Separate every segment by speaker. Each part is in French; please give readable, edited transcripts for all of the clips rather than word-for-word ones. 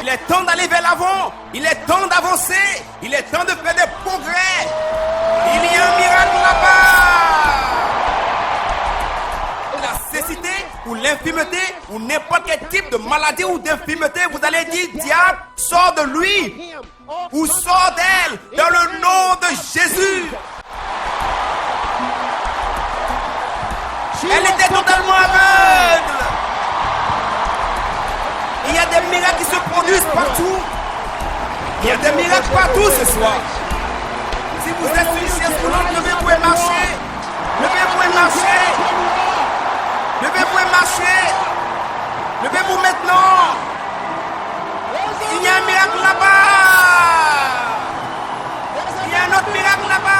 Speaker 1: Il est temps d'aller vers l'avant. Il est temps d'avancer. Il est temps de faire des progrès. Il y a un miracle là-bas. La cécité ou l'infirmité ou n'importe quel type de maladie ou d'infirmité, vous allez dire, diable, sors de lui ou sors d'elle dans le nom de Jésus. Elle était totalement aveugle. Il y a des miracles qui se produisent partout. Il y a des miracles partout ce soir. Si vous êtes sur une chaise roulante, levez-vous et marchez. Levez-vous et marchez. Levez-vous et marchez. Levez-vous maintenant. Il y a un miracle là-bas. Il y a un autre miracle là-bas.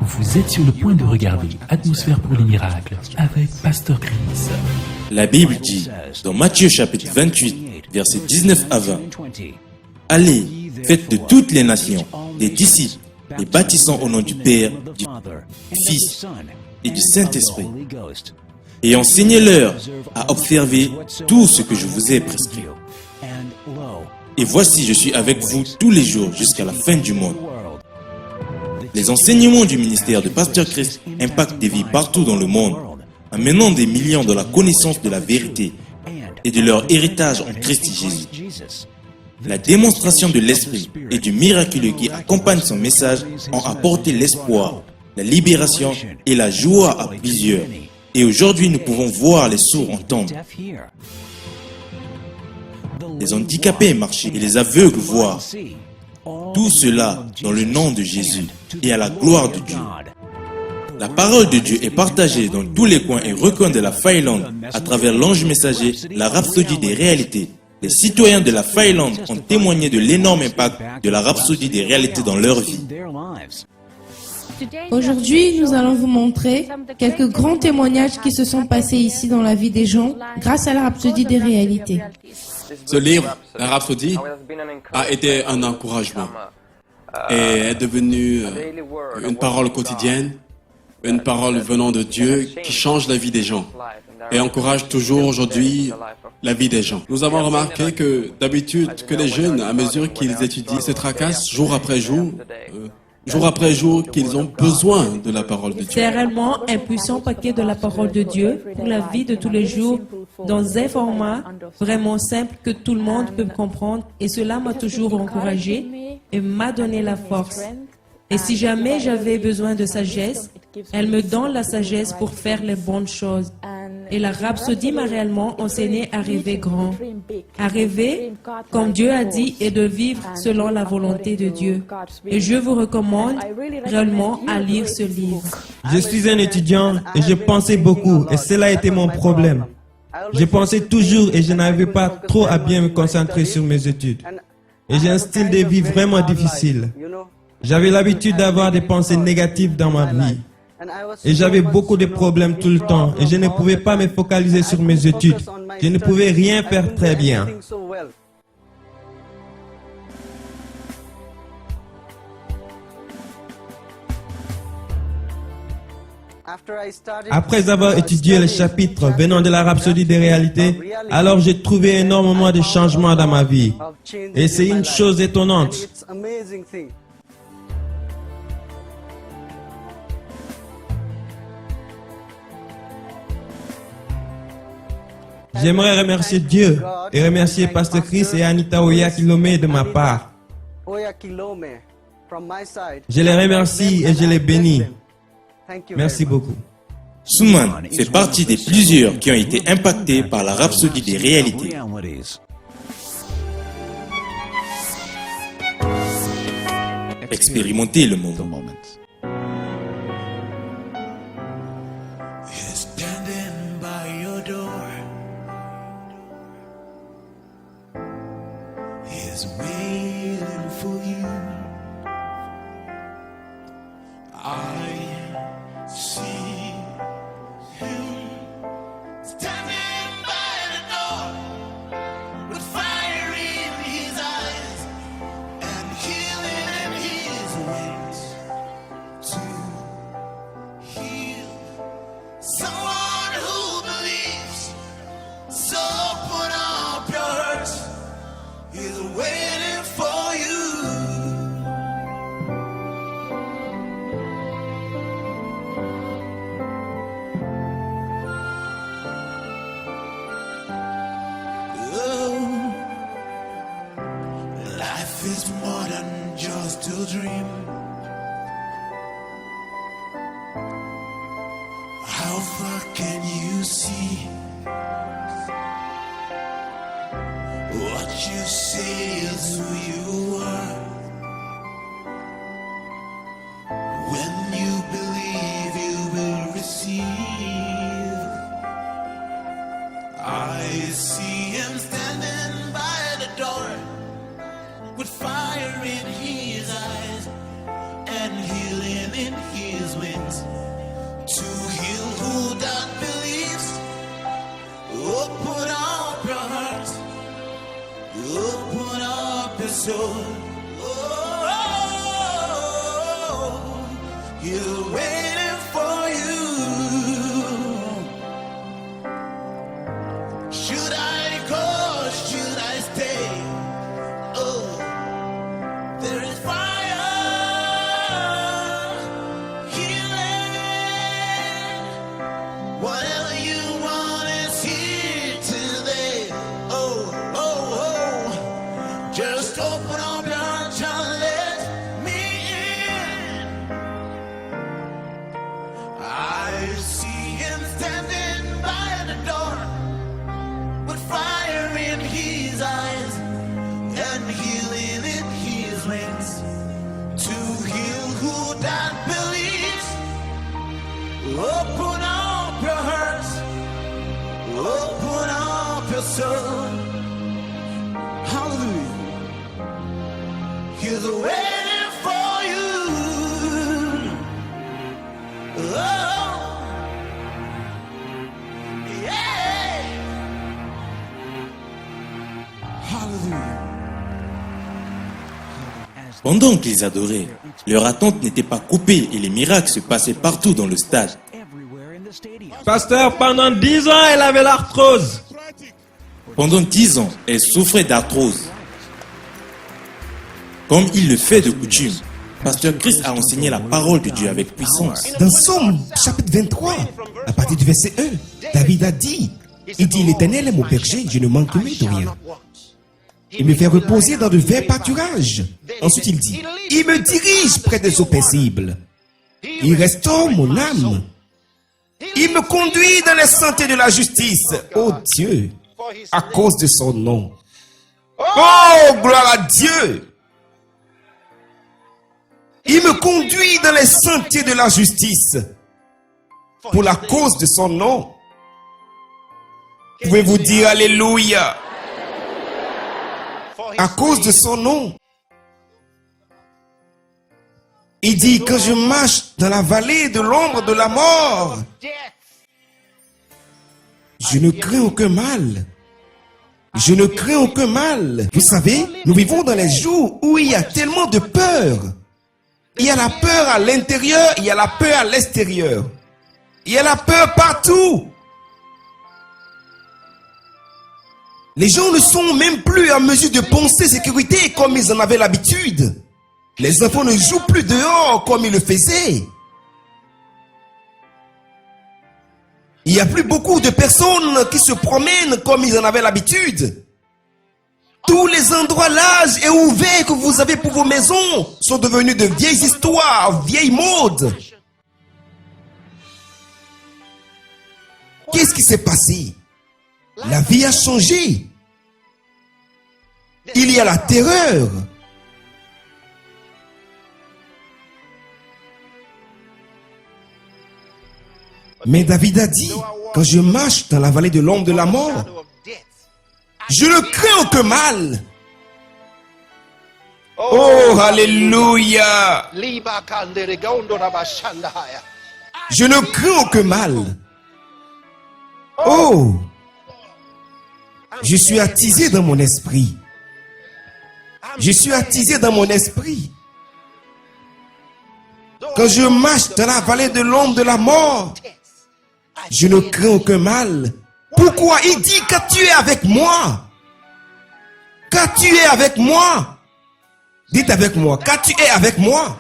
Speaker 2: Vous êtes sur le point de regarder Atmosphère pour les miracles avec Pasteur Chris.
Speaker 3: La Bible dit, dans Matthieu chapitre 28, versets 19 à 20, « Allez, faites de toutes les nations des disciples, les baptisant au nom du Père, du Fils et du Saint-Esprit, et enseignez-leur à observer tout ce que je vous ai prescrit. Et voici, je suis avec vous tous les jours jusqu'à la fin du monde. » Les enseignements du ministère de Pasteur Christ impactent des vies partout dans le monde, amenant des millions dans la connaissance de la vérité et de leur héritage en Christ Jésus. La démonstration de l'Esprit et du miraculeux qui accompagne son message ont apporté l'espoir, la libération et la joie à plusieurs. Et aujourd'hui, nous pouvons voir les sourds entendre, les handicapés marcher et les aveugles voir. Tout cela dans le nom de Jésus et à la gloire de Dieu. La parole de Dieu est partagée dans tous les coins et recoins de la Finlande à travers l'ange messager, la rhapsodie des réalités. Les citoyens de la Finlande ont témoigné de l'énorme impact de la rhapsodie des réalités dans leur vie.
Speaker 4: Aujourd'hui, nous allons vous montrer quelques grands témoignages qui se sont passés ici dans la vie des gens grâce à la rhapsodie des réalités.
Speaker 5: Ce livre, la Rhapsodie, a été un encouragement et est devenu une parole quotidienne, une parole venant de Dieu qui change la vie des gens et encourage toujours aujourd'hui la vie des gens. Nous avons remarqué que d'habitude, que les jeunes, à mesure qu'ils étudient, se tracassent jour après jour qu'ils ont besoin de la parole de Dieu.
Speaker 6: C'est réellement un puissant paquet de la parole de Dieu pour la vie de tous les jours dans un format vraiment simple que tout le monde peut comprendre et cela m'a toujours encouragé et m'a donné la force. Et si jamais j'avais besoin de sagesse, elle me donne la sagesse pour faire les bonnes choses. Et la rhapsodie m'a réellement enseigné à rêver grand, à rêver comme Dieu a dit et de vivre selon la volonté de Dieu. Et je vous recommande réellement à lire ce livre.
Speaker 7: Je suis un étudiant et je pensais beaucoup et cela a été mon problème. Je pensais toujours et je n'arrivais pas trop à bien me concentrer sur mes études. Et j'ai un style de vie vraiment difficile. J'avais l'habitude d'avoir des pensées négatives dans ma vie. Et j'avais beaucoup de problèmes tout le temps et je ne pouvais pas me focaliser sur mes études. Je ne pouvais rien faire très bien. Après avoir étudié les chapitres venant de la rhapsodie des réalités, alors j'ai trouvé énormément de changements dans ma vie. Et c'est une chose étonnante. J'aimerais remercier Dieu et remercier Pasteur Chris et Anita Oyakilome de ma part. Je les remercie et je les bénis. Merci beaucoup.
Speaker 3: Suman fait partie des plusieurs qui ont été impactés par la rhapsodie des réalités. Expérimentez le moment.
Speaker 8: still dream? How far can you see? What you say is who you are. When you believe, you will receive. I see him standing by the door with fire in his eyes and healing in his wings to heal who that believes. Open up your heart, open up your soul. Oh, he's waiting for you. Should I go? Should I stay? Oh, there is fire, healing. Whatever you want is here today. Oh, oh, oh. Just open up your heart and let me in. I see him standing by the door with fire in his eyes and healing in his wings to heal who that believes. Open up your heart, open up your soul. Hallelujah. He's waiting for you. Oh, yeah. Hallelujah.
Speaker 3: Pendant qu'ils adoraient, leur attente n'était pas coupée et les miracles se passaient partout dans le stade.
Speaker 7: Pasteur, pendant 10 ans, elle avait l'arthrose.
Speaker 3: Pendant 10 ans, elle souffrait d'arthrose. Comme il le fait de coutume, Pasteur Chris a enseigné la parole de Dieu avec puissance.
Speaker 1: Dans Somme, chapitre 23, à partir du verset 1, David a dit, il dit, l'Éternel est mon berger, je ne manquerai de rien. Il me fait reposer dans de verts pâturages. Ensuite il dit, il me dirige près des eaux paisibles. Il restaure mon âme. Il me conduit dans les sentiers de la justice. Oh Dieu, à cause de son nom. Oh, gloire à Dieu. Il me conduit dans les sentiers de la justice pour la cause de son nom. Pouvez-vous dire Alléluia? À cause de son nom. Il dit, quand je marche dans la vallée de l'ombre de la mort, je ne crains aucun mal. Je ne crains aucun mal. Vous savez, nous vivons dans les jours où il y a tellement de peur. Il y a la peur à l'intérieur, il y a la peur à l'extérieur. Il y a la peur partout. Les gens ne sont même plus en mesure de penser sécurité comme ils en avaient l'habitude. Les enfants ne jouent plus dehors comme ils le faisaient. Il n'y a plus beaucoup de personnes qui se promènent comme ils en avaient l'habitude. Tous les endroits larges et ouverts que vous avez pour vos maisons sont devenus de vieilles histoires, vieilles modes. Qu'est-ce qui s'est passé? La vie a changé. Il y a la terreur. Mais David a dit, quand je marche dans la vallée de l'ombre de la mort, je ne crains aucun mal. Oh, alléluia. Je ne crains aucun mal. Oh, je suis attisé dans mon esprit. Je suis attisé dans mon esprit. Quand je marche dans la vallée de l'ombre de la mort, je ne crains aucun mal. Pourquoi? Il dit, quand tu es avec moi. Quand tu es avec moi. Dites avec moi, quand tu es avec moi.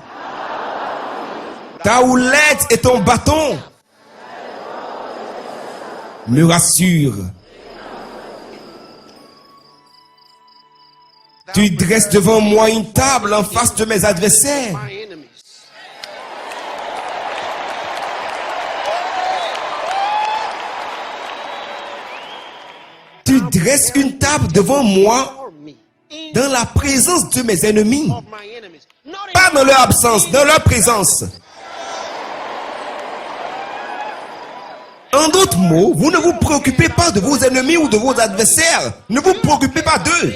Speaker 1: Ta houlette et ton bâton me rassurent. Tu dresses devant moi une table en face de mes adversaires. Tu dresses une table devant moi dans la présence de mes ennemis. Pas dans leur absence, dans leur présence. En d'autres mots, vous ne vous préoccupez pas de vos ennemis ou de vos adversaires. Ne vous préoccupez pas d'eux.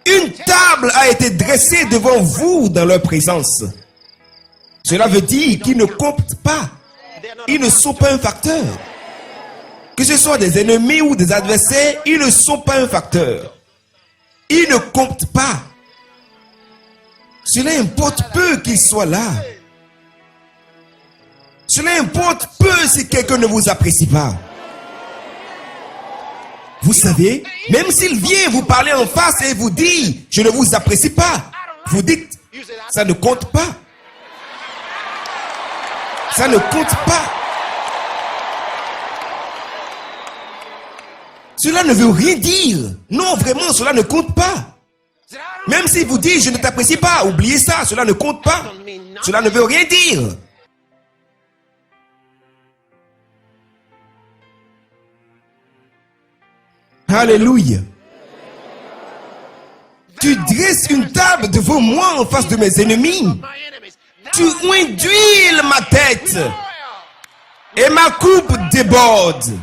Speaker 1: Une table a été dressée devant vous dans leur présence. Cela veut dire qu'ils ne comptent pas. Ils ne sont pas un facteur. Que ce soit des ennemis ou des adversaires, ils ne sont pas un facteur. Ils ne comptent pas. Cela importe peu qu'ils soient là. Cela importe peu si quelqu'un ne vous apprécie pas. Vous savez, même s'il vient vous parler en face et vous dit « Je ne vous apprécie pas », vous dites « Ça ne compte pas. Ça ne compte pas. » Cela ne veut rien dire. Non, vraiment, cela ne compte pas. Même s'il vous dit « Je ne t'apprécie pas », oubliez ça, cela ne compte pas. Cela ne veut rien dire. Alléluia. Tu dresses une table devant moi en face de mes ennemis. Tu oins d'huile ma tête. Et ma coupe déborde.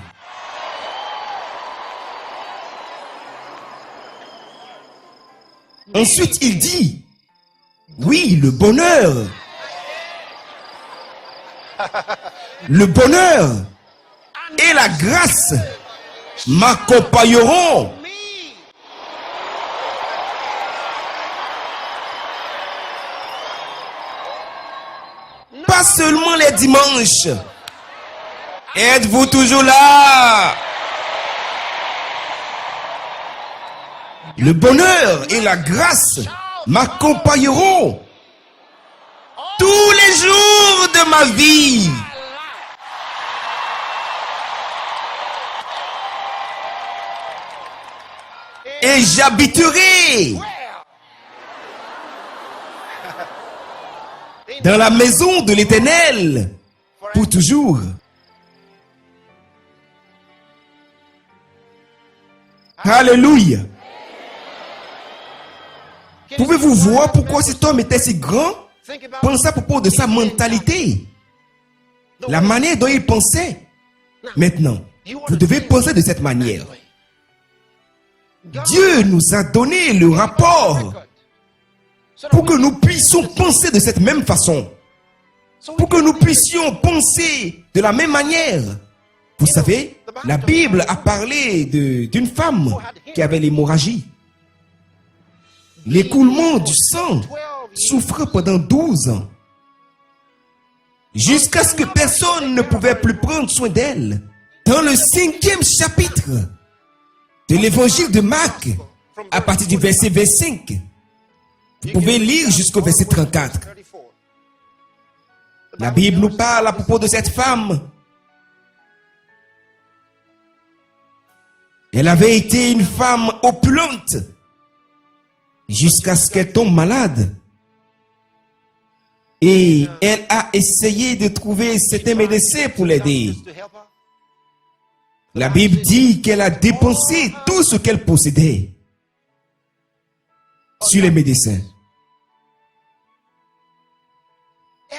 Speaker 1: Ensuite, il dit, oui, le bonheur et la grâce m'accompagneront. Pas seulement les dimanches. Êtes-vous toujours là? Le bonheur et la grâce m'accompagneront tous les jours de ma vie. Et j'habiterai dans la maison de l'Éternel pour toujours. Alléluia. Pouvez-vous voir pourquoi cet homme était si grand? Pensez à propos de sa mentalité. La manière dont il pensait. Maintenant, vous devez penser de cette manière. Dieu nous a donné le rapport pour que nous puissions penser de cette même façon. Pour que nous puissions penser de la même manière. Vous savez, la Bible a parlé d'une femme qui avait l'hémorragie. L'écoulement du sang souffrait pendant 12 ans. Jusqu'à ce que personne ne pouvait plus prendre soin d'elle. Dans le 5e chapitre de l'évangile de Marc, à partir du verset 25, vous pouvez lire jusqu'au verset 34. La Bible nous parle à propos de cette femme. Elle avait été une femme opulente jusqu'à ce qu'elle tombe malade. Et elle a essayé de trouver certains médecins pour l'aider. La Bible dit qu'elle a dépensé tout ce qu'elle possédait sur les médecins.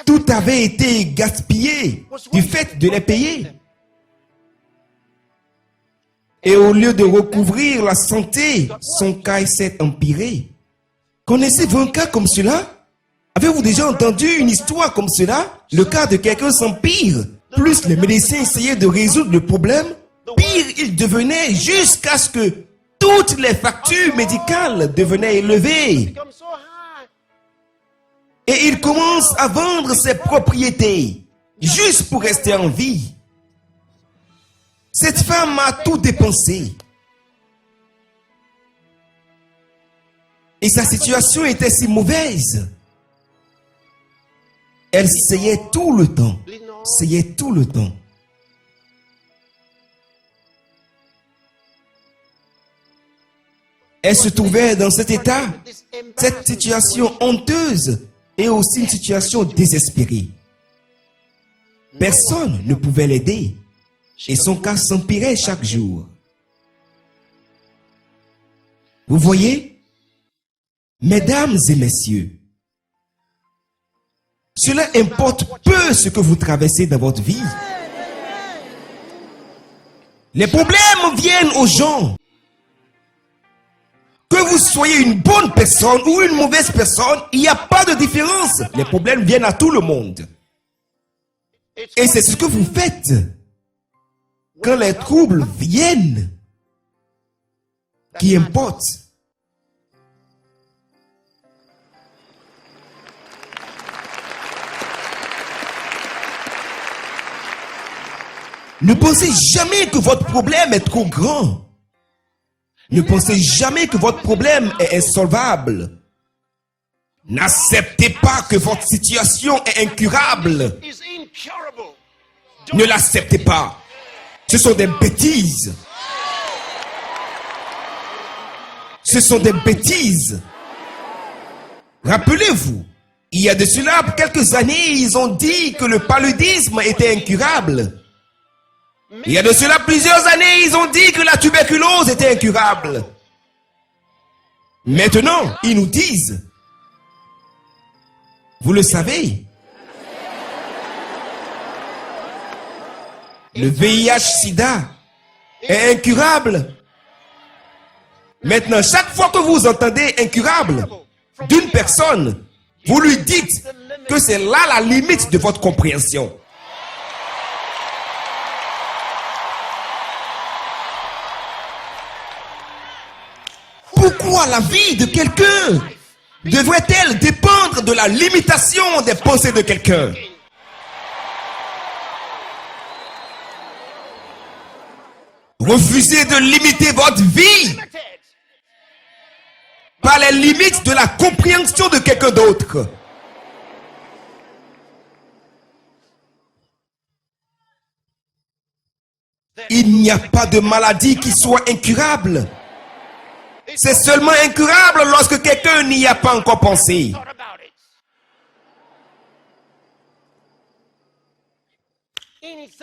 Speaker 1: Tout avait été gaspillé du fait de les payer. Et au lieu de recouvrir la santé, son cas s'est empiré. Connaissez-vous un cas comme cela? Avez-vous déjà entendu une histoire comme cela? Le cas de quelqu'un s'empire. Plus les médecins essayaient de résoudre le problème, pire il devenait jusqu'à ce que toutes les factures médicales devenaient élevées. Et il commence à vendre ses propriétés juste pour rester en vie. Cette femme a tout dépensé. Et sa situation était si mauvaise. Elle saignait tout le temps. Saignait tout le temps. Elle se trouvait dans cet état, cette situation honteuse et aussi une situation désespérée. Personne ne pouvait l'aider et son cas s'empirait chaque jour. Vous voyez, mesdames et messieurs, cela importe peu ce que vous traversez dans votre vie. Les problèmes viennent aux gens. Que vous soyez une bonne personne ou une mauvaise personne, il n'y a pas de différence. Les problèmes viennent à tout le monde. Et c'est ce que vous faites. Quand les troubles viennent, qui importe. Ne pensez jamais que votre problème est trop grand. Ne pensez jamais que votre problème est insolvable. N'acceptez pas que votre situation est incurable. Ne l'acceptez pas. Ce sont des bêtises. Ce sont des bêtises. Rappelez-vous, il y a de cela quelques années, ils ont dit que le paludisme était incurable. Il y a de cela plusieurs années, ils ont dit que la tuberculose était incurable. Maintenant, ils nous disent, vous le savez, le VIH-Sida est incurable. Maintenant, chaque fois que vous entendez incurable d'une personne, vous lui dites que c'est là la limite de votre compréhension. Pourquoi la vie de quelqu'un devrait-elle dépendre de la limitation des pensées de quelqu'un? Refusez de limiter votre vie par les limites de la compréhension de quelqu'un d'autre. Il n'y a pas de maladie qui soit incurable. C'est seulement incurable lorsque quelqu'un n'y a pas encore pensé.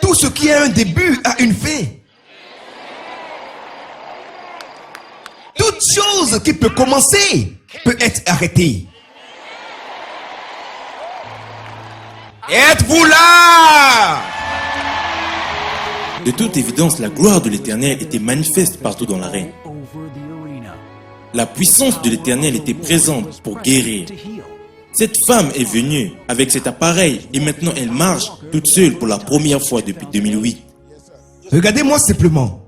Speaker 1: Tout ce qui a un début a une fin. Toute chose qui peut commencer peut être arrêtée. Êtes-vous là?
Speaker 3: De toute évidence, la gloire de l'Éternel était manifeste partout dans l'arène. La puissance de l'Éternel était présente pour guérir. Cette femme est venue avec cet appareil et maintenant elle marche toute seule pour la première fois depuis 2008.
Speaker 1: Regardez-moi simplement.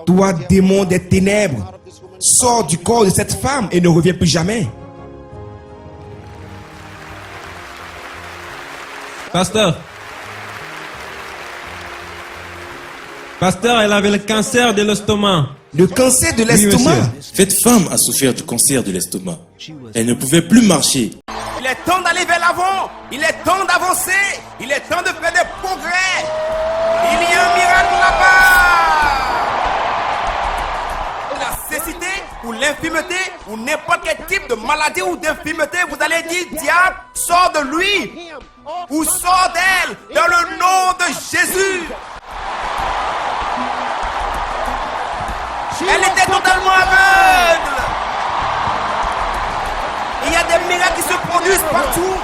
Speaker 1: Toi, démon des ténèbres, sors du corps de cette femme et ne reviens plus jamais.
Speaker 7: Pasteur, elle avait le cancer de l'estomac.
Speaker 1: Le cancer de l'estomac.
Speaker 7: monsieur.
Speaker 3: Cette femme a souffert du cancer de l'estomac. Elle ne pouvait plus marcher.
Speaker 1: Il est temps d'aller vers l'avant. Il est temps d'avancer. Il est temps de faire des progrès. Il y a un miracle là-bas. La cécité ou l'infirmité ou n'importe quel type de maladie ou d'infirmité, vous allez dire, diable, sors de lui ou sors d'elle dans le nom de Jésus. Elle était totalement aveugle. Il y a des miracles qui se produisent partout.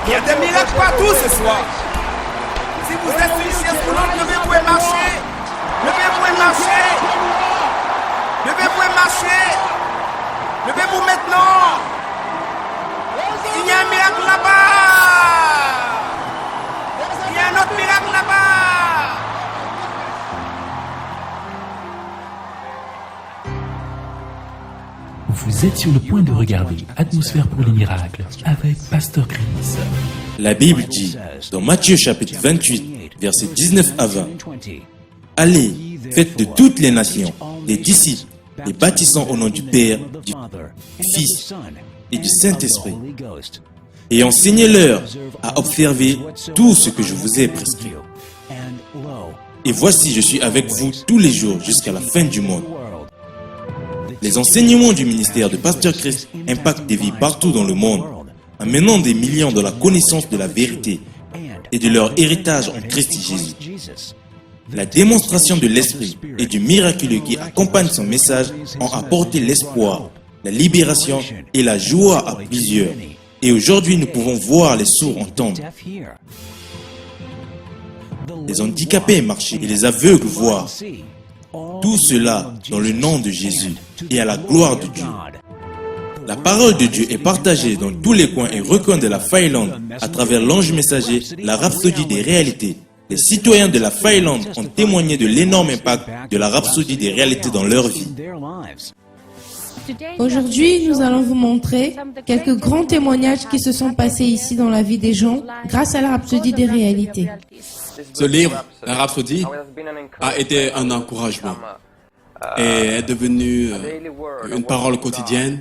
Speaker 1: Il y a des miracles partout ce soir. Si vous êtes sur une chaise roulante, levez-vous et marchez. Levez-vous et marchez. Levez-vous et marchez. Levez-vous maintenant. Il y a un miracle là-bas. Il y a un autre miracle là-bas.
Speaker 2: Vous êtes sur le point de regarder Atmosphère pour les miracles avec Pasteur Chris.
Speaker 3: La Bible dit, dans Matthieu chapitre 28, versets 19 à 20, « Allez, faites de toutes les nations des disciples, les baptissant au nom du Père, du Fils et du Saint-Esprit, et enseignez-leur à observer tout ce que je vous ai prescrit. Et voici, je suis avec vous tous les jours jusqu'à la fin du monde. » Les enseignements du ministère de Pasteur Chris impactent des vies partout dans le monde, amenant des millions dans la connaissance de la vérité et de leur héritage en Christ Jésus. La démonstration de l'Esprit et du miraculeux qui accompagne son message ont apporté l'espoir, la libération et la joie à plusieurs. Et aujourd'hui, nous pouvons voir les sourds entendre, les handicapés marcher et les aveugles voir. Tout cela dans le nom de Jésus et à la gloire de Dieu. La parole de Dieu est partagée dans tous les coins et recoins de la Finlande à travers l'ange messager, la rhapsodie des réalités. Les citoyens de la Finlande ont témoigné de l'énorme impact de la rhapsodie des réalités dans leur vie.
Speaker 4: Aujourd'hui, nous allons vous montrer quelques grands témoignages qui se sont passés ici dans la vie des gens grâce à la rhapsodie des réalités.
Speaker 5: Ce livre, la Rhapsodie, a été un encouragement et est devenu une parole quotidienne,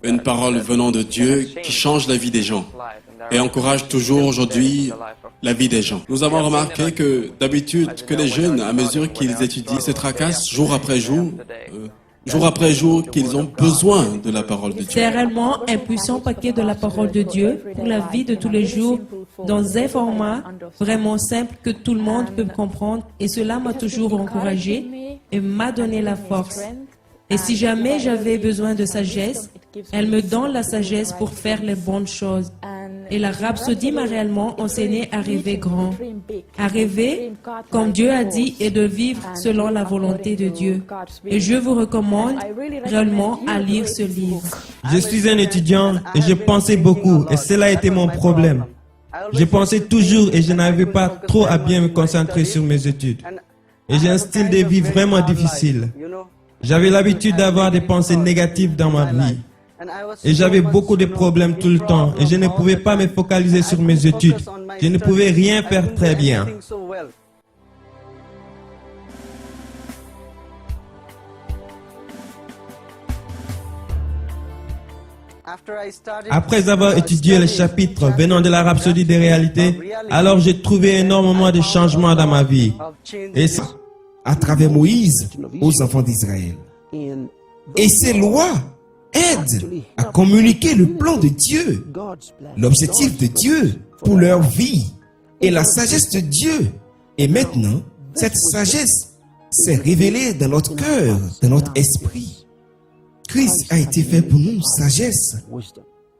Speaker 5: une parole venant de Dieu qui change la vie des gens et encourage toujours aujourd'hui la vie des gens. Nous avons remarqué que d'habitude, que les jeunes, à mesure qu'ils étudient, se tracassent jour après jour, qu'ils ont besoin de la parole de Dieu.
Speaker 6: C'est réellement un puissant paquet de la parole de Dieu pour la vie de tous les jours dans un format vraiment simple que tout le monde peut comprendre et cela m'a toujours encouragé et m'a donné la force. Et si jamais j'avais besoin de sagesse, elle me donne la sagesse pour faire les bonnes choses. Et la rhapsodie m'a réellement enseigné à rêver grand, à rêver comme Dieu a dit et de vivre selon la volonté de Dieu. Et je vous recommande réellement à lire ce livre.
Speaker 7: Je suis un étudiant et je pensais beaucoup et cela a été mon problème. Je pensais toujours et je n'arrivais pas trop à bien me concentrer sur mes études. Et j'ai un style de vie vraiment difficile. J'avais l'habitude d'avoir des pensées négatives dans ma vie. Et j'avais beaucoup de problèmes tout le temps et je ne pouvais pas me focaliser sur mes études. Je ne pouvais rien faire très bien. Après avoir étudié les chapitres venant de la rhapsodie des réalités, alors j'ai trouvé énormément de changements dans ma vie. Et
Speaker 9: à travers Moïse aux enfants d'Israël. Et ces lois aident à communiquer le plan de Dieu, l'objectif de Dieu pour leur vie et la sagesse de Dieu. Et maintenant, cette sagesse s'est révélée dans notre cœur, dans notre esprit. Christ a été fait pour nous sagesse.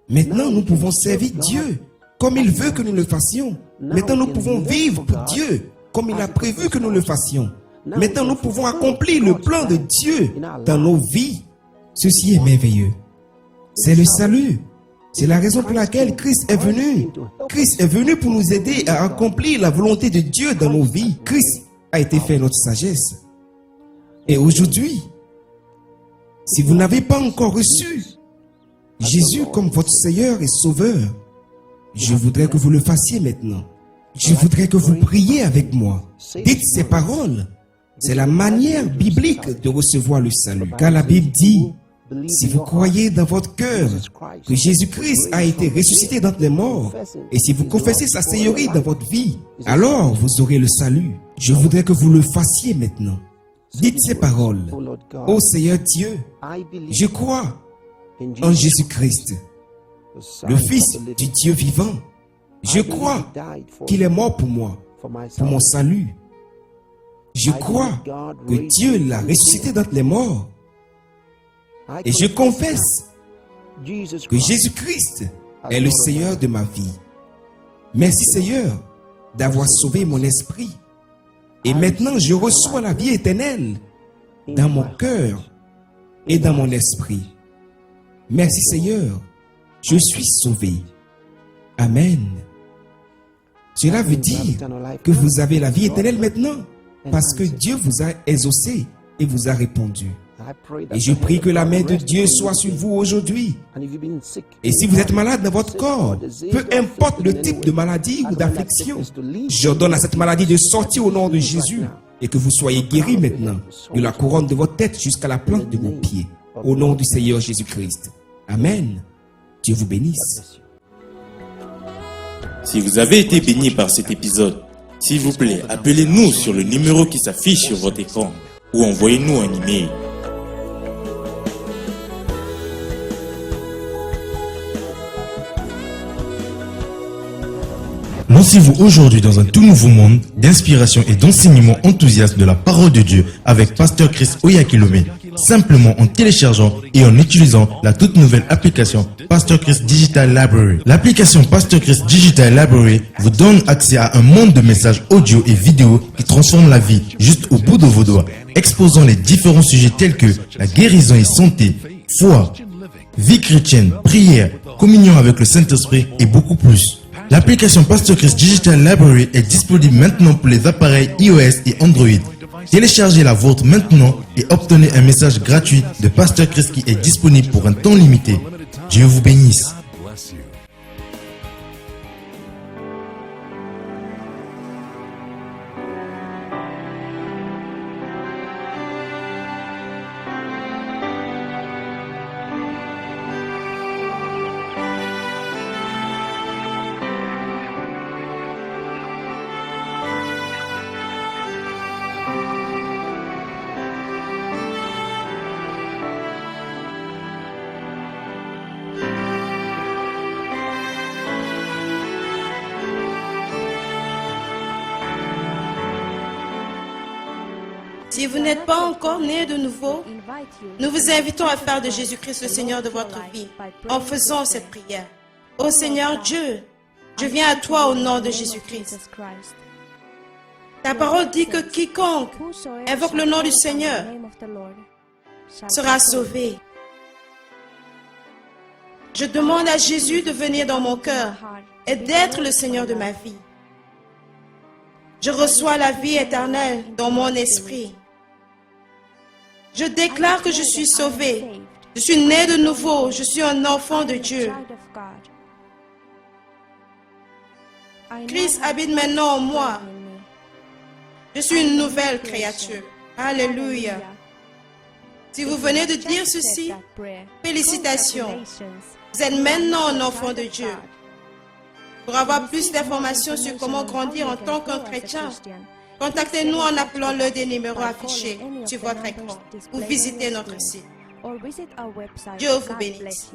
Speaker 9: Maintenant, nous pouvons servir Dieu comme il veut que nous le fassions. Maintenant, nous pouvons vivre pour Dieu comme il a prévu que nous le fassions. Maintenant, nous pouvons accomplir le plan de Dieu dans nos vies. Ceci est merveilleux. C'est le salut. C'est la raison pour laquelle Christ est venu. Christ est venu pour nous aider à accomplir la volonté de Dieu dans nos vies. Christ a été fait notre sagesse. Et aujourd'hui, si vous n'avez pas encore reçu Jésus comme votre Seigneur et Sauveur, je voudrais que vous le fassiez maintenant. Je voudrais que vous priez avec moi. Dites ces paroles. C'est la manière biblique de recevoir le salut. Car la Bible dit, si vous croyez dans votre cœur que Jésus-Christ a été ressuscité d'entre les morts, et si vous confessez sa seigneurie dans votre vie, alors vous aurez le salut. Je voudrais que vous le fassiez maintenant. Dites ces paroles. Ô Seigneur Dieu, je crois en Jésus-Christ, le Fils du Dieu vivant. Je crois qu'il est mort pour moi, pour mon salut. Je crois que Dieu l'a ressuscité d'entre les morts. Et je confesse que Jésus-Christ est le Seigneur de ma vie. Merci Seigneur d'avoir sauvé mon esprit. Et maintenant je reçois la vie éternelle dans mon cœur et dans mon esprit. Merci Seigneur, je suis sauvé. Amen. Cela veut dire que vous avez la vie éternelle maintenant parce que Dieu vous a exaucé et vous a répondu. Et je prie que la main de Dieu soit sur vous aujourd'hui. Et si vous êtes malade dans votre corps, peu importe le type de maladie ou d'affliction, j'ordonne à cette maladie de sortir au nom de Jésus et que vous soyez guéris maintenant, de la couronne de votre tête jusqu'à la plante de vos pieds, au nom du Seigneur Jésus-Christ. Amen. Dieu vous bénisse.
Speaker 3: Si vous avez été béni par cet épisode, s'il vous plaît, appelez-nous sur le numéro qui s'affiche sur votre écran ou envoyez-nous un email. Lancez-vous aujourd'hui dans un tout nouveau monde d'inspiration et d'enseignement enthousiaste de la parole de Dieu avec Pasteur Chris Oyakhilome, simplement en téléchargeant et en utilisant la toute nouvelle application Pasteur Chris Digital Library. L'application Pasteur Chris Digital Library vous donne accès à un monde de messages audio et vidéo qui transforment la vie juste au bout de vos doigts, exposant les différents sujets tels que la guérison et santé, foi, vie chrétienne, prière, communion avec le Saint-Esprit et beaucoup plus. L'application Pasteur Chris Digital Library est disponible maintenant pour les appareils iOS et Android. Téléchargez la vôtre maintenant et obtenez un message gratuit de Pasteur Chris qui est disponible pour un temps limité. Dieu vous bénisse.
Speaker 4: Si vous n'êtes pas encore né de nouveau, nous vous invitons à faire de Jésus-Christ le Seigneur de votre vie en faisant cette prière. Ô Seigneur Dieu, je viens à toi au nom de Jésus-Christ. Ta parole dit que quiconque invoque le nom du Seigneur sera sauvé. Je demande à Jésus de venir dans mon cœur et d'être le Seigneur de ma vie. Je reçois la vie éternelle dans mon esprit. Je déclare que je suis sauvé. Je suis né de nouveau. Je suis un enfant de Dieu. Christ habite maintenant en moi. Je suis une nouvelle créature. Alléluia. Si vous venez de dire ceci, félicitations. Vous êtes maintenant un enfant de Dieu. Pour avoir plus d'informations sur comment grandir en tant qu'un chrétien, contactez-nous en appelant l'un des numéros affichés sur votre écran ou visitez notre site. Dieu vous bénisse.